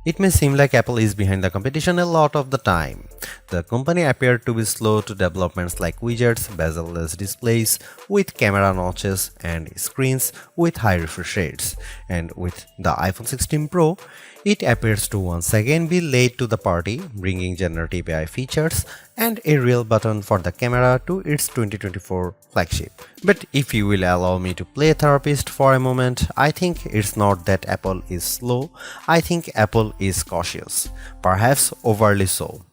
It may seem like Apple is behind the competition a lot of the time. The company appeared to be slow to developments like widgets, bezel-less displays with camera notches and screens with high refresh rates. And with the iPhone 16 Pro, it appears to once again be late to the party, bringing generative AI features and a real button for the camera to its 2024 flagship. But if you will allow me to play therapist for a moment, I think it's not that Apple is slow, I think Apple is cautious, perhaps overly so.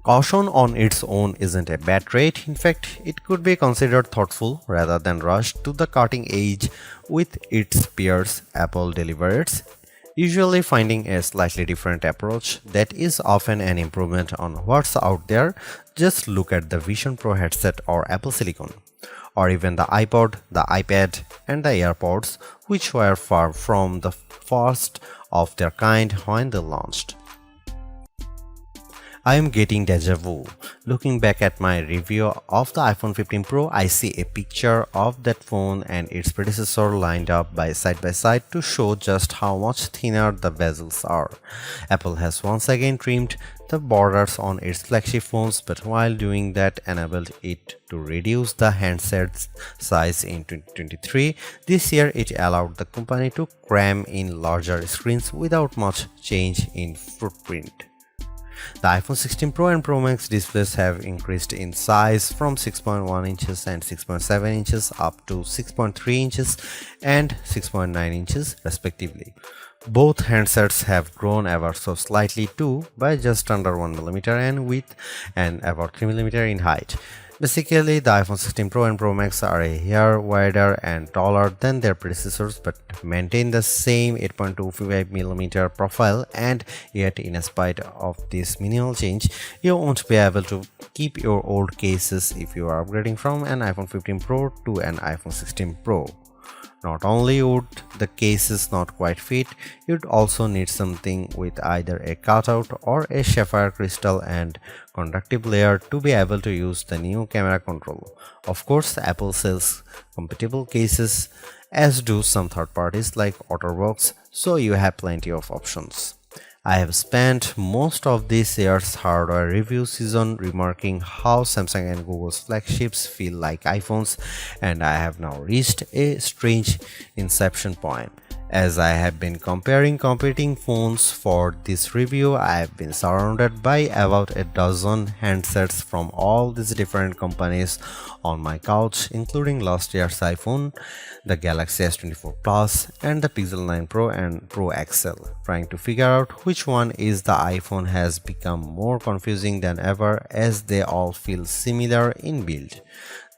Caution on its own isn't a bad trait, in fact, it could be considered thoughtful rather than rushed to the cutting edge with its peers. Apple delivers, usually finding a slightly different approach that is often an improvement on what's out there. Just look at the Vision Pro headset or Apple Silicon, or even the iPod, the iPad, and the AirPods, which were far from the first of their kind when they launched. I am getting deja vu. Looking back at my review of the iPhone 15 Pro, I see a picture of that phone and its predecessor lined up by side to show just how much thinner the bezels are. Apple has once again trimmed the borders on its flagship phones, but while doing that enabled it to reduce the handset's size in 2023. This year it allowed the company to cram in larger screens without much change in footprint. The iPhone 16 Pro and Pro Max displays have increased in size from 6.1 inches and 6.7 inches up to 6.3 inches and 6.9 inches respectively. Both handsets have grown ever so slightly too, by just under 1mm in width and about 3mm in height. Basically, the iPhone 16 Pro and Pro Max are a hair wider and taller than their predecessors but maintain the same 8.25mm profile, and yet in spite of this minimal change, you won't be able to keep your old cases if you are upgrading from an iPhone 15 Pro to an iPhone 16 Pro. Not only would the cases not quite fit, you'd also need something with either a cutout or a sapphire crystal and conductive layer to be able to use the new camera control. Of course, Apple sells compatible cases, as do some third parties like OtterBox, so you have plenty of options. I have spent most of this year's hardware review season remarking how Samsung and Google's flagships feel like iPhones, and I have now reached a strange inception point. As I have been comparing competing phones for this review, I have been surrounded by about a dozen handsets from all these different companies on my couch, including last year's iPhone, the Galaxy S24 Plus, and the Pixel 9 Pro and Pro XL. Trying to figure out which one is the iPhone has become more confusing than ever, as they all feel similar in build.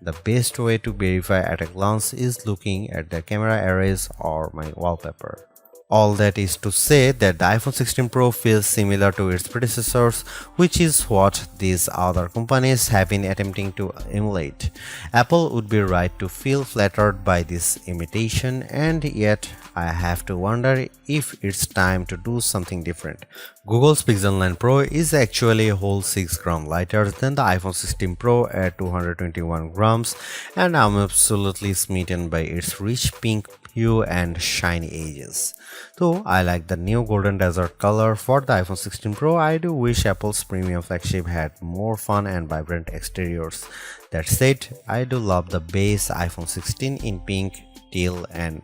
The best way to verify at a glance is looking at the camera arrays or my wallpaper. All that is to say that the iPhone 16 Pro feels similar to its predecessors, which is what these other companies have been attempting to emulate. Apple would be right to feel flattered by this imitation, and yet I have to wonder if it's time to do something different. Google's Pixel 9 Pro is actually a whole 6 grams lighter than the iPhone 16 Pro at 221 grams, and I'm absolutely smitten by its rich pink hue and shiny edges. Though I like the new golden desert color for the iPhone 16 Pro, I do wish Apple's premium flagship had more fun and vibrant exteriors. That said, I do love the base iPhone 16 in pink, teal, and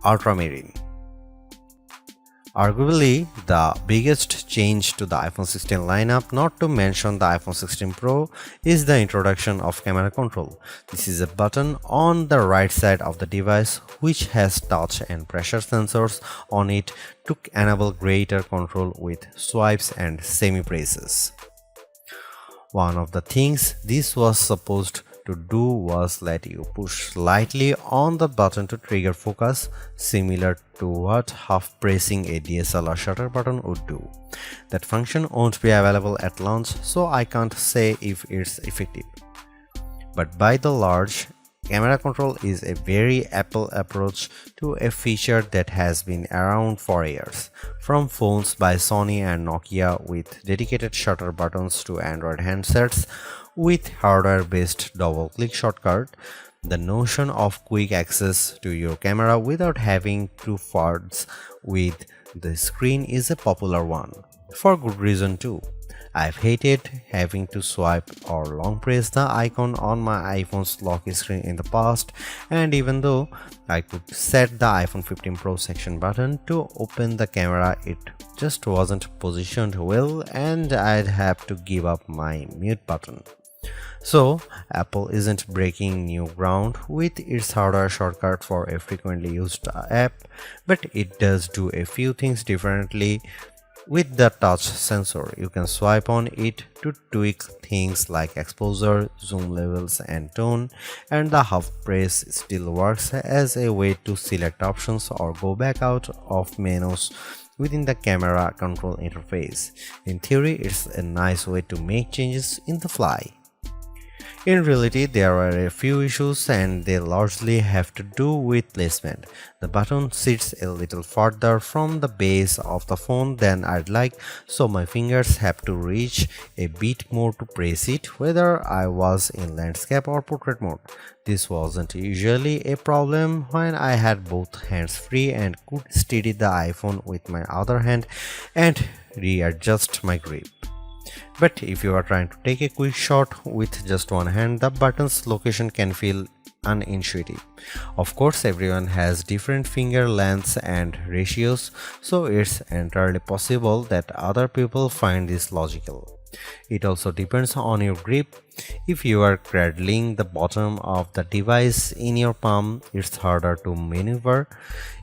ultramarine. Arguably, the biggest change to the iPhone 16 lineup, not to mention the iPhone 16 Pro, is the introduction of camera control. This is a button on the right side of the device which has touch and pressure sensors on it to enable greater control with swipes and semi-presses. One of the things this was supposed to do was let you push slightly on the button to trigger focus, similar to what half pressing a DSLR shutter button would do. That function won't be available at launch, so I can't say if it's effective. But by the large, camera control is a very Apple approach to a feature that has been around for years. From phones by Sony and Nokia with dedicated shutter buttons to Android handsets with hardware-based double-click shortcut, the notion of quick access to your camera without having to fudge with The screen is a popular one, for good reason too. I've hated having to swipe or long press the icon on my iPhone's lock screen in the past, and even though I could set the iPhone 15 Pro section button to open the camera, it just wasn't positioned well and I'd have to give up my mute button. So, Apple isn't breaking new ground with its hardware shortcut for a frequently used app, but it does do a few things differently. With the touch sensor, you can swipe on it to tweak things like exposure, zoom levels, and tone, and the half press still works as a way to select options or go back out of menus within the camera control interface. In theory, it's a nice way to make changes in the fly. In reality, there are a few issues and they largely have to do with placement. The button sits a little farther from the base of the phone than I'd like, so my fingers have to reach a bit more to press it, whether I was in landscape or portrait mode. This wasn't usually a problem when I had both hands free and could steady the iPhone with my other hand and readjust my grip. But if you are trying to take a quick shot with just one hand, the button's location can feel unintuitive. Of course, everyone has different finger lengths and ratios, so it's entirely possible that other people find this logical. It also depends on your grip. If you are cradling the bottom of the device in your palm, it's harder to maneuver.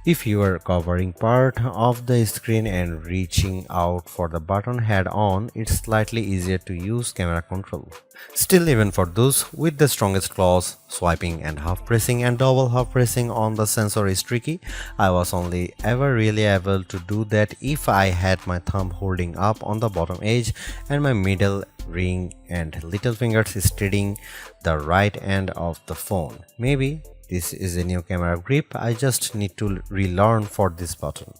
If you are covering part of the screen and reaching out for the button head on, it's slightly easier to use camera control. Still, even for those with the strongest claws, swiping and half pressing and double half pressing on the sensor is tricky. I was only ever really able to do that if I had my thumb holding up on the bottom edge and my middle ring and little fingers steadying the right end of the phone. Maybe this is a new camera grip I just need to relearn for this button.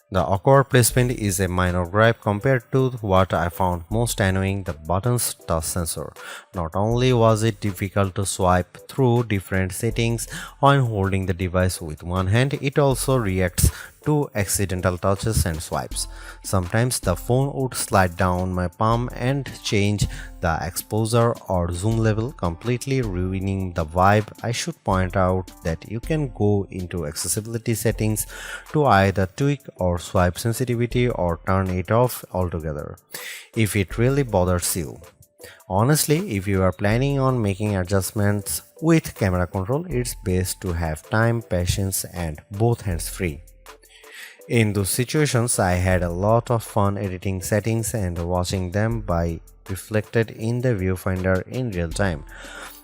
The awkward placement is a minor gripe compared to what I found most annoying, the button's touch sensor. Not only was it difficult to swipe through different settings when holding the device with one hand, it also reacts to accidental touches and swipes. Sometimes the phone would slide down my palm and change the exposure or zoom level, completely ruining the vibe. I should point out that you can go into accessibility settings to either tweak or swipe sensitivity or turn it off altogether if it really bothers you. Honestly, if you are planning on making adjustments with camera control, it's best to have time, patience, and both hands free. In those situations, I had a lot of fun editing settings and watching them by reflected in the viewfinder in real time.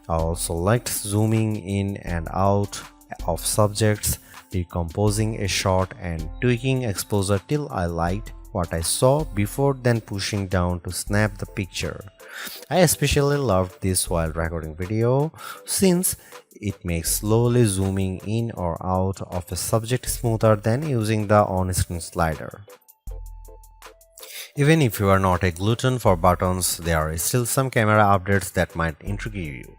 I also liked zooming in and out of subjects, decomposing a shot and tweaking exposure till I liked what I saw before then pushing down to snap the picture. I especially loved this while recording video since it makes slowly zooming in or out of a subject smoother than using the on-screen slider. Even if you are not a glutton for buttons, there are still some camera updates that might intrigue you.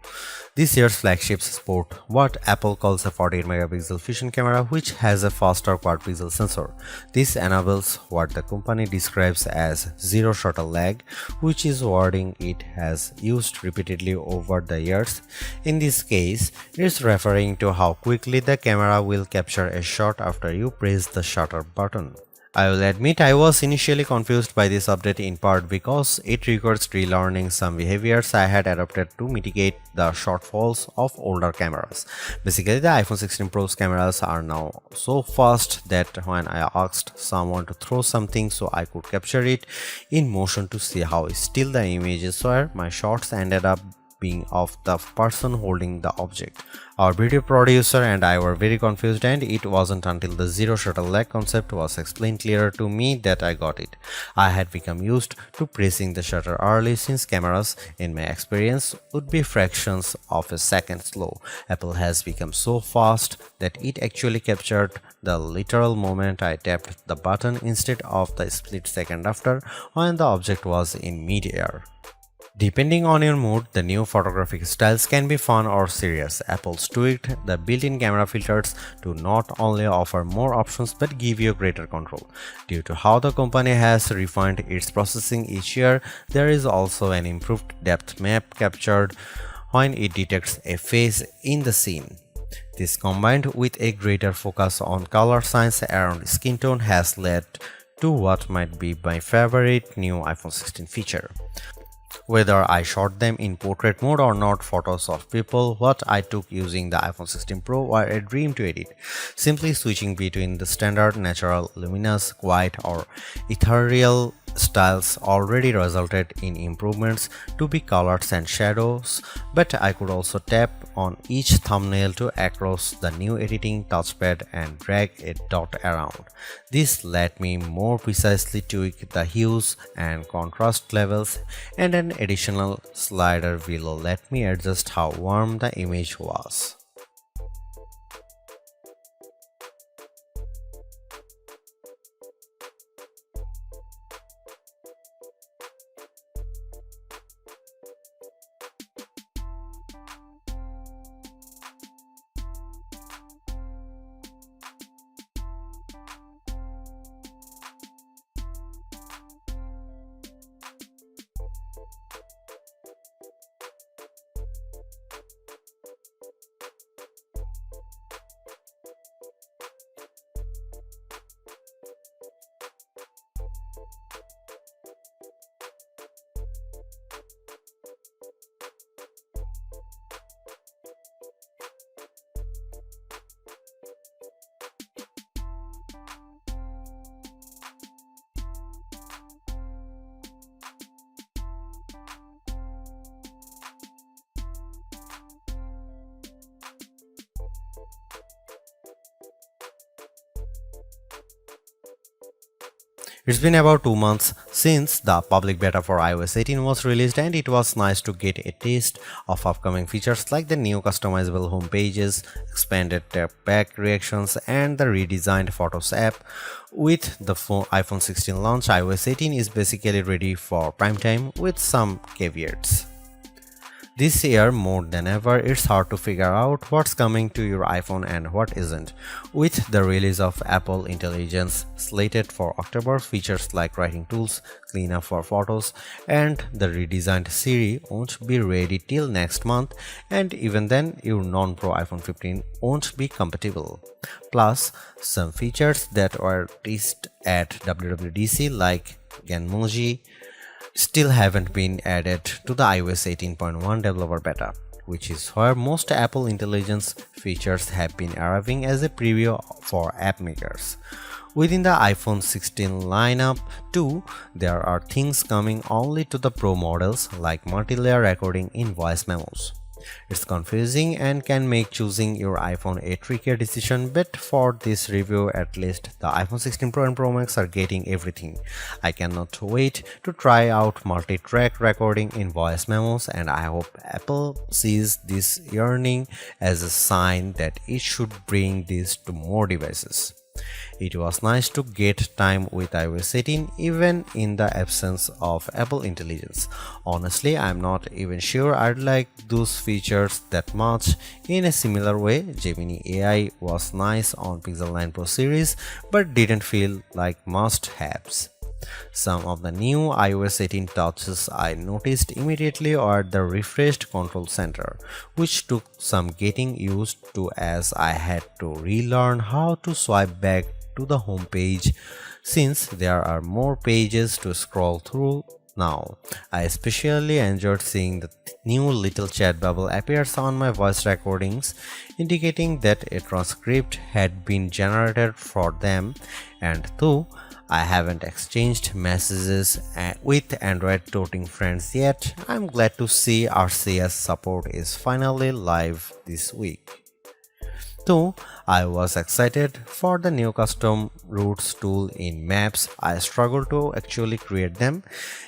This year's flagships sport what Apple calls a 48-megapixel fusion camera, which has a faster quad-pixel sensor. This enables what the company describes as zero shutter lag, which is wording it has used repeatedly over the years. In this case, it's referring to how quickly the camera will capture a shot after you press the shutter button. I will admit I was initially confused by this update, in part because it requires relearning some behaviors I had adopted to mitigate the shortfalls of older cameras. Basically, the iPhone 16 Pro's cameras are now so fast that when I asked someone to throw something so I could capture it in motion to see how still the images were, my shots ended up being of the person holding the object. Our video producer and I were very confused, and it wasn't until the zero shutter lag concept was explained clearer to me that I got it. I had become used to pressing the shutter early since cameras, in my experience, would be fractions of a second slow. Apple has become so fast that it actually captured the literal moment I tapped the button instead of the split second after when the object was in mid-air. Depending on your mood, the new photographic styles can be fun or serious. Apple's tweaked the built-in camera filters to not only offer more options but give you greater control. Due to how the company has refined its processing each year, there is also an improved depth map captured when it detects a face in the scene. This combined with a greater focus on color science around skin tone has led to what might be my favorite new iPhone 16 feature. Whether I shot them in portrait mode or not, photos of people what I took using the iPhone 16 Pro were a dream to edit. Simply switching between the standard, natural, luminous, quiet or ethereal styles already resulted in improvements to be colors and shadows, but I could also tap on each thumbnail to across the new editing touchpad and drag a dot around. This let me more precisely tweak the hues and contrast levels, and an additional slider will let me adjust how warm the image was. It's been about 2 months since the public beta for iOS 18 was released, and it was nice to get a taste of upcoming features like the new customizable home pages, expanded tap back reactions, and the redesigned Photos app. With the iPhone 16 launch, iOS 18 is basically ready for prime time with some caveats. This year, more than ever, it's hard to figure out what's coming to your iPhone and what isn't. With the release of Apple Intelligence slated for October, features like writing tools, cleanup for photos, and the redesigned Siri won't be ready till next month, and even then, your non-Pro iPhone 15 won't be compatible. Plus, some features that were teased at WWDC like Genmoji still haven't been added to the iOS 18.1 developer beta, which is where most Apple Intelligence features have been arriving as a preview for app makers. Within the iPhone 16 lineup too, there are things coming only to the Pro models like multi-layer recording in voice memos. It's confusing and can make choosing your iPhone a trickier decision, but for this review at least, the iPhone 16 Pro and Pro Max are getting everything. I cannot wait to try out multi-track recording in voice memos, and I hope Apple sees this yearning as a sign that it should bring this to more devices. It was nice to get time with iOS 18 even in the absence of Apple Intelligence. Honestly, I'm not even sure I'd like those features that much. In a similar way, Gemini AI was nice on Pixel 9 Pro series but didn't feel like must-haves. Some of the new iOS 18 touches I noticed immediately are the refreshed control center, which took some getting used to as I had to relearn how to swipe back to the home page since there are more pages to scroll through now. I especially enjoyed seeing the new little chat bubble appears on my voice recordings, indicating that a transcript had been generated for them, and though I haven't exchanged messages with Android toting friends yet, I'm glad to see RCS support is finally live this week. Though I was excited for the new custom routes tool in Maps, I struggle to actually create them.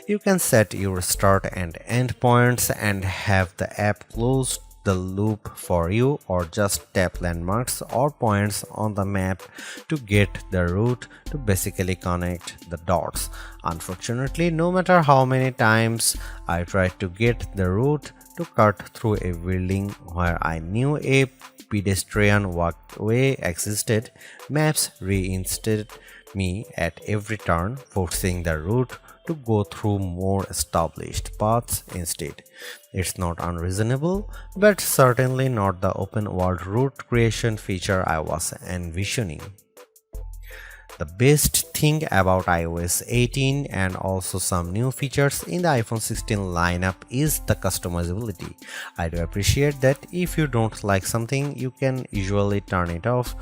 You can set your start and end points and have the app close the loop for you, or just tap landmarks or points on the map to get the route to basically connect the dots. Unfortunately, no matter how many times I tried to get the route to cut through a building where I knew a pedestrian walkway existed, maps reinstated me at every turn, forcing the route to go through more established paths instead. It's not unreasonable, but certainly not the open world route creation feature I was envisioning. The best thing about iOS 18 and also some new features in the iPhone 16 lineup is the customizability. I do appreciate that if you don't like something, you can usually turn it off.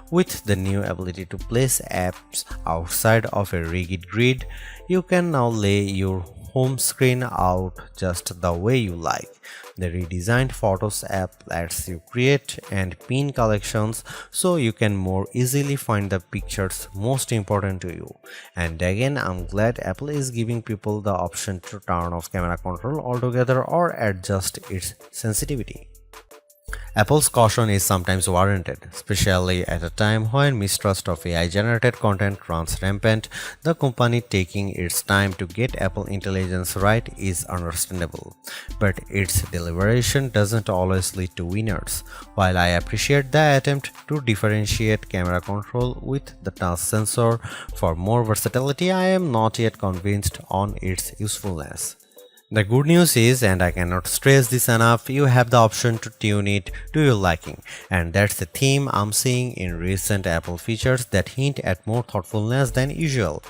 With the new ability to place apps outside of a rigid grid, you can now lay your home screen out just the way you like. The redesigned Photos app lets you create and pin collections so you can more easily find the pictures most important to you. And again, I'm glad Apple is giving people the option to turn off camera control altogether or adjust its sensitivity. Apple's caution is sometimes warranted, especially at a time when mistrust of AI-generated content runs rampant. The company taking its time to get Apple Intelligence right is understandable, but its deliberation doesn't always lead to winners. While I appreciate the attempt to differentiate camera control with the touch sensor for more versatility, I am not yet convinced on its usefulness. The good news is, and I cannot stress this enough, you have the option to tune it to your liking, and that's the theme I'm seeing in recent Apple features that hint at more thoughtfulness than usual.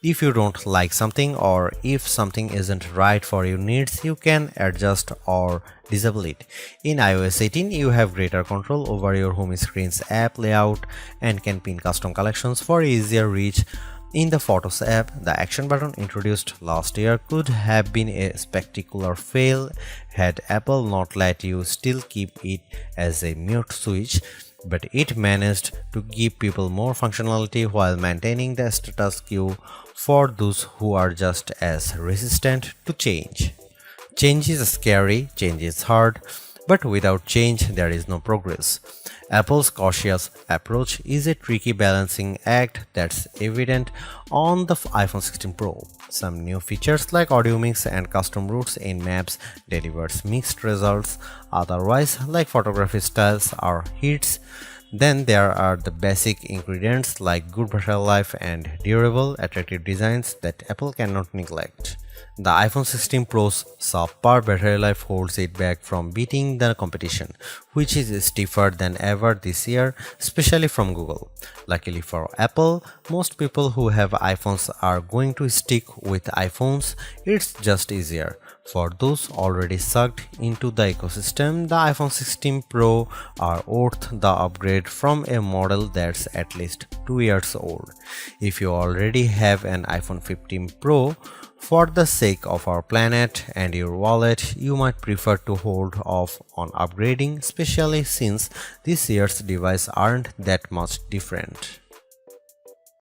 If you don't like something, or if something isn't right for your needs, you can adjust or disable it. In iOS 18, you have greater control over your home screen's app layout and can pin custom collections for easier reach. In the Photos app, the action button introduced last year could have been a spectacular fail had Apple not let you still keep it as a mute switch, but it managed to give people more functionality while maintaining the status quo for those who are just as resistant to change. Change is scary, change is hard, but without change there is no progress. Apple's cautious approach is a tricky balancing act that's evident on the iPhone 16 Pro. Some new features like audio mix and custom routes in maps delivers mixed results, otherwise like photography styles are hits. Then there are the basic ingredients like good battery life and durable, attractive designs that Apple cannot neglect. The iPhone 16 Pro's subpar battery life holds it back from beating the competition, which is stiffer than ever this year, especially from Google. Luckily for Apple, most people who have iPhones are going to stick with iPhones. It's just easier. For those already sucked into the ecosystem, the iPhone 16 Pro are worth the upgrade from a model that's at least 2 years old. If you already have an iPhone 15 Pro, for the sake of our planet and your wallet, you might prefer to hold off on upgrading, especially since this year's devices aren't that much different.